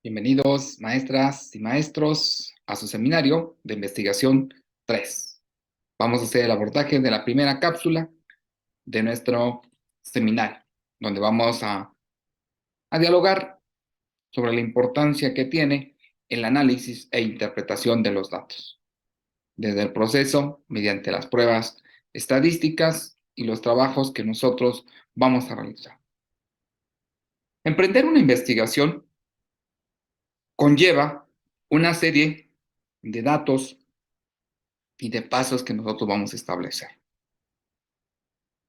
Bienvenidos, maestras y maestros, a su seminario de investigación 3. Vamos a hacer el abordaje de la primera cápsula de nuestro seminario, donde vamos a dialogar sobre la importancia que tiene el análisis e interpretación de los datos, desde el proceso, mediante las pruebas estadísticas y los trabajos que nosotros vamos a realizar. Emprender una investigación conlleva una serie de datos y de pasos que nosotros vamos a establecer.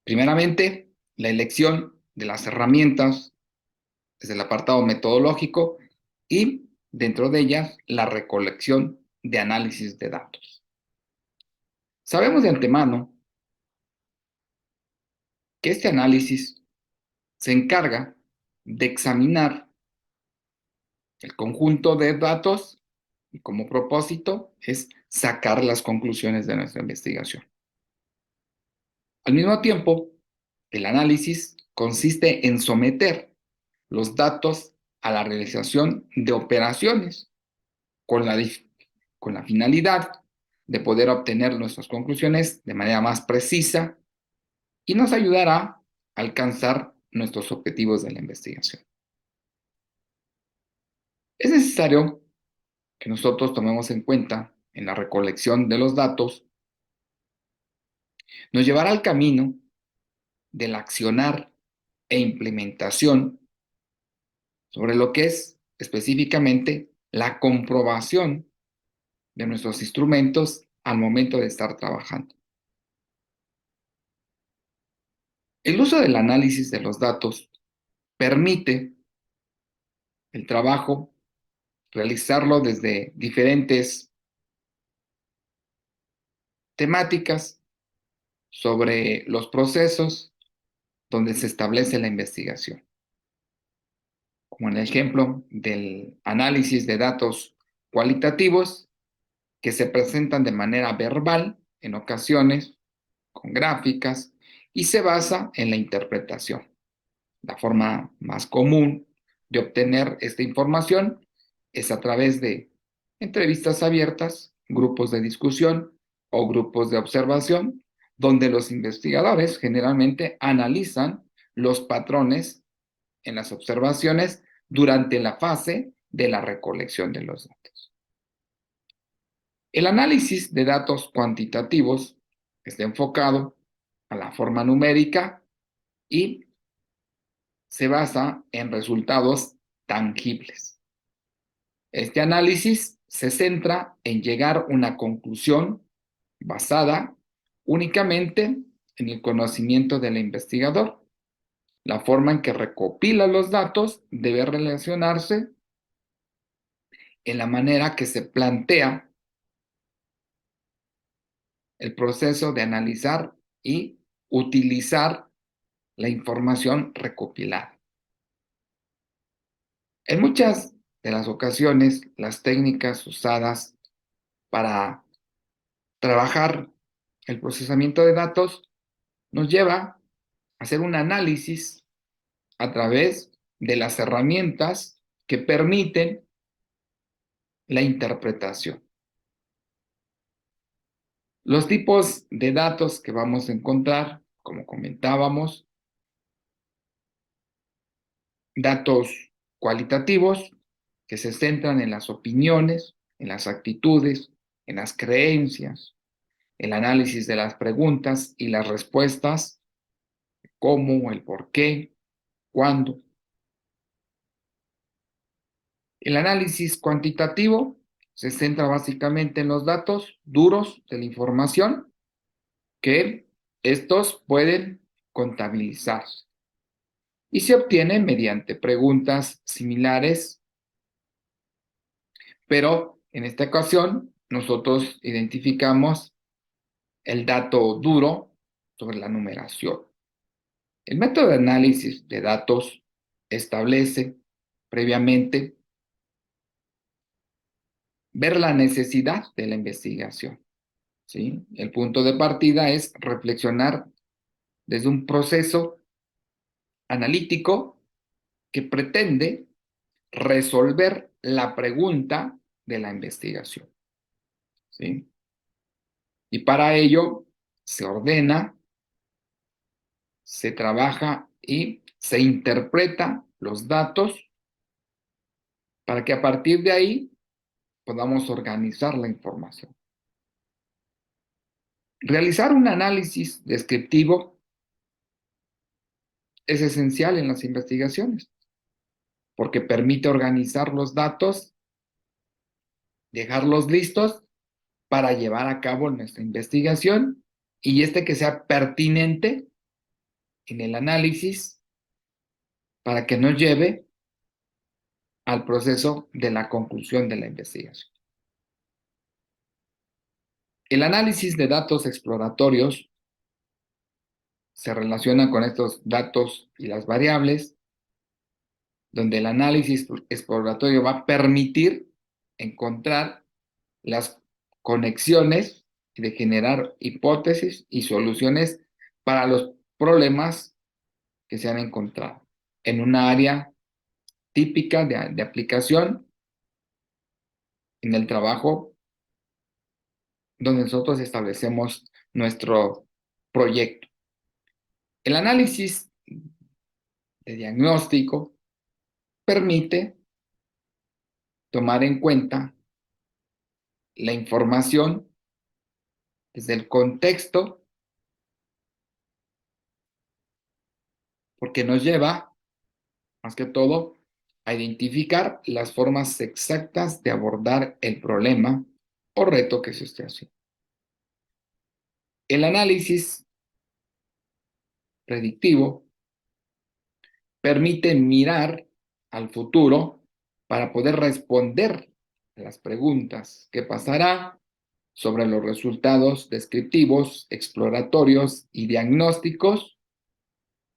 Primeramente, la elección de las herramientas desde el apartado metodológico y dentro de ellas la recolección de análisis de datos. Sabemos de antemano que este análisis se encarga de examinar el conjunto de datos y como propósito es sacar las conclusiones de nuestra investigación. Al mismo tiempo, el análisis consiste en someter los datos a la realización de operaciones con con la finalidad de poder obtener nuestras conclusiones de manera más precisa y nos ayudará a alcanzar nuestros objetivos de la investigación. Es necesario que nosotros tomemos en cuenta en la recolección de los datos, nos llevará al camino del accionar e implementación sobre lo que es específicamente la comprobación de nuestros instrumentos al momento de estar trabajando. El uso del análisis de los datos permite el trabajo realizarlo desde diferentes temáticas sobre los procesos donde se establece la investigación, como en el ejemplo del análisis de datos cualitativos que se presentan de manera verbal en ocasiones, con gráficas, y se basa en la interpretación. La forma más común de obtener esta información es a través de entrevistas abiertas, grupos de discusión o grupos de observación, donde los investigadores generalmente analizan los patrones en las observaciones durante la fase de la recolección de los datos. El análisis de datos cuantitativos está enfocado a la forma numérica y se basa en resultados tangibles. Este análisis se centra en llegar a una conclusión basada únicamente en el conocimiento del investigador. La forma en que recopila los datos debe relacionarse en la manera que se plantea el proceso de analizar y utilizar la información recopilada. En muchas de las ocasiones, las técnicas usadas para trabajar el procesamiento de datos nos lleva a hacer un análisis a través de las herramientas que permiten la interpretación. Los tipos de datos que vamos a encontrar, como comentábamos, datos cualitativos que se centran en las opiniones, en las actitudes, en las creencias, el análisis de las preguntas y las respuestas, cómo, el por qué, cuándo. El análisis cuantitativo se centra básicamente en los datos duros de la información que estos pueden contabilizarse y se obtiene mediante preguntas similares, pero en esta ocasión nosotros identificamos el dato duro sobre la numeración. El método de análisis de datos establece previamente ver la necesidad de la investigación, ¿sí? El punto de partida es reflexionar desde un proceso analítico que pretende resolver la pregunta de la investigación, ¿sí? Y para ello se ordena, se trabaja y se interpreta los datos para que a partir de ahí podamos organizar la información. Realizar un análisis descriptivo es esencial en las investigaciones porque permite organizar los datos, dejarlos listos para llevar a cabo nuestra investigación y que sea pertinente en el análisis para que nos lleve al proceso de la conclusión de la investigación. El análisis de datos exploratorios se relaciona con estos datos y las variables, donde el análisis exploratorio va a permitir encontrar las conexiones de generar hipótesis y soluciones para los problemas que se han encontrado en una área típica de aplicación en el trabajo donde nosotros establecemos nuestro proyecto. El análisis de diagnóstico permite tomar en cuenta la información desde el contexto, porque nos lleva, más que todo, a identificar las formas exactas de abordar el problema o reto que se esté haciendo. El análisis predictivo permite mirar al futuro para poder responder a las preguntas: ¿qué pasará? Sobre los resultados descriptivos, exploratorios y diagnósticos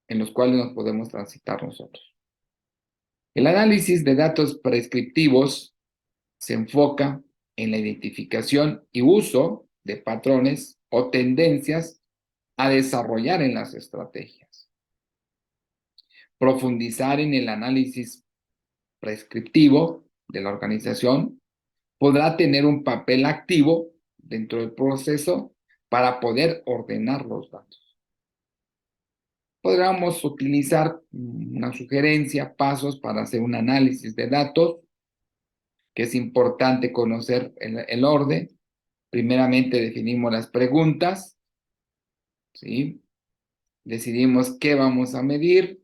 en los cuales nos podemos transitar nosotros. El análisis de datos prescriptivos se enfoca en la identificación y uso de patrones o tendencias a desarrollar en las estrategias. Profundizar en el análisis prescriptivo de la organización podrá tener un papel activo dentro del proceso para poder ordenar los datos. Podríamos utilizar una sugerencia, pasos para hacer un análisis de datos, que es importante conocer el orden. Primeramente definimos las preguntas, ¿sí? Decidimos qué vamos a medir,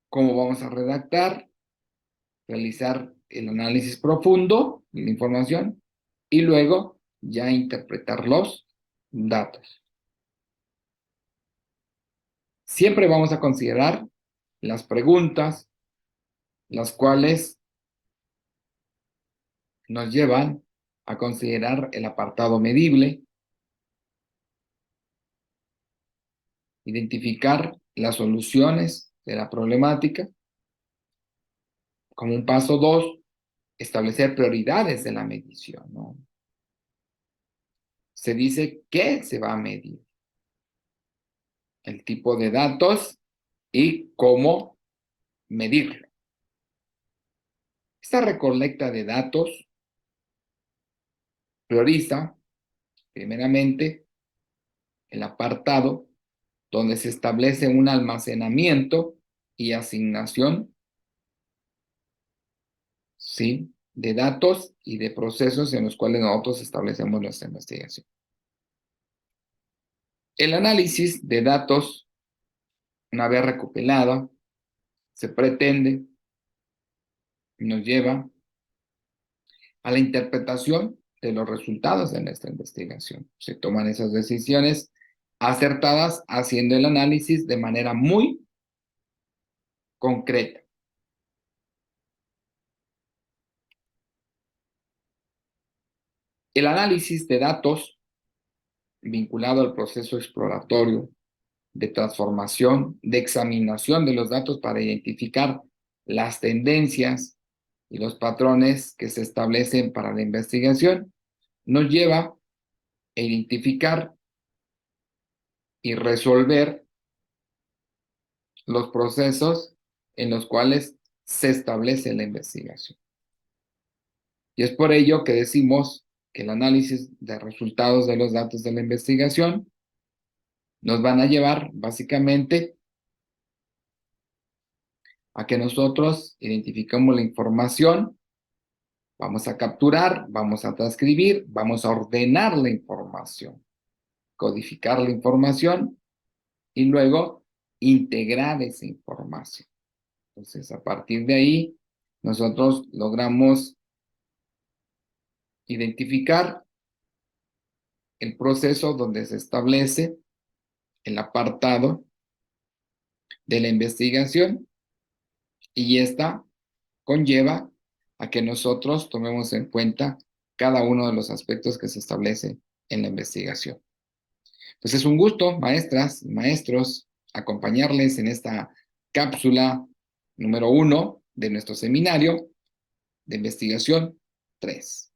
cómo vamos a redactar, realizar el análisis profundo de la información y luego ya interpretar los datos. Siempre vamos a considerar las preguntas, las cuales nos llevan a considerar el apartado medible, identificar las soluciones de la problemática. Como un paso 2, establecer prioridades de la medición, ¿no? Se dice qué se va a medir, el tipo de datos y cómo medirlo. Esta recolecta de datos prioriza, primeramente, el apartado donde se establece un almacenamiento y asignación, ¿sí?, de datos y de procesos en los cuales nosotros establecemos nuestra investigación. El análisis de datos, una vez recopilada, se pretende, nos lleva a la interpretación de los resultados de nuestra investigación. Se toman esas decisiones acertadas haciendo el análisis de manera muy concreta. El análisis de datos vinculado al proceso exploratorio, de transformación, de examinación de los datos para identificar las tendencias y los patrones que se establecen para la investigación, nos lleva a identificar y resolver los procesos en los cuales se establece la investigación. Y es por ello que decimos que el análisis de resultados de los datos de la investigación nos van a llevar básicamente a que nosotros identifiquemos la información, vamos a capturar, vamos a transcribir, vamos a ordenar la información, codificar la información y luego integrar esa información. Entonces, a partir de ahí, nosotros logramos identificar el proceso donde se establece el apartado de la investigación y esta conlleva a que nosotros tomemos en cuenta cada uno de los aspectos que se establece en la investigación. Pues es un gusto, maestras y maestros, acompañarles en esta cápsula número 1 de nuestro seminario de investigación 3.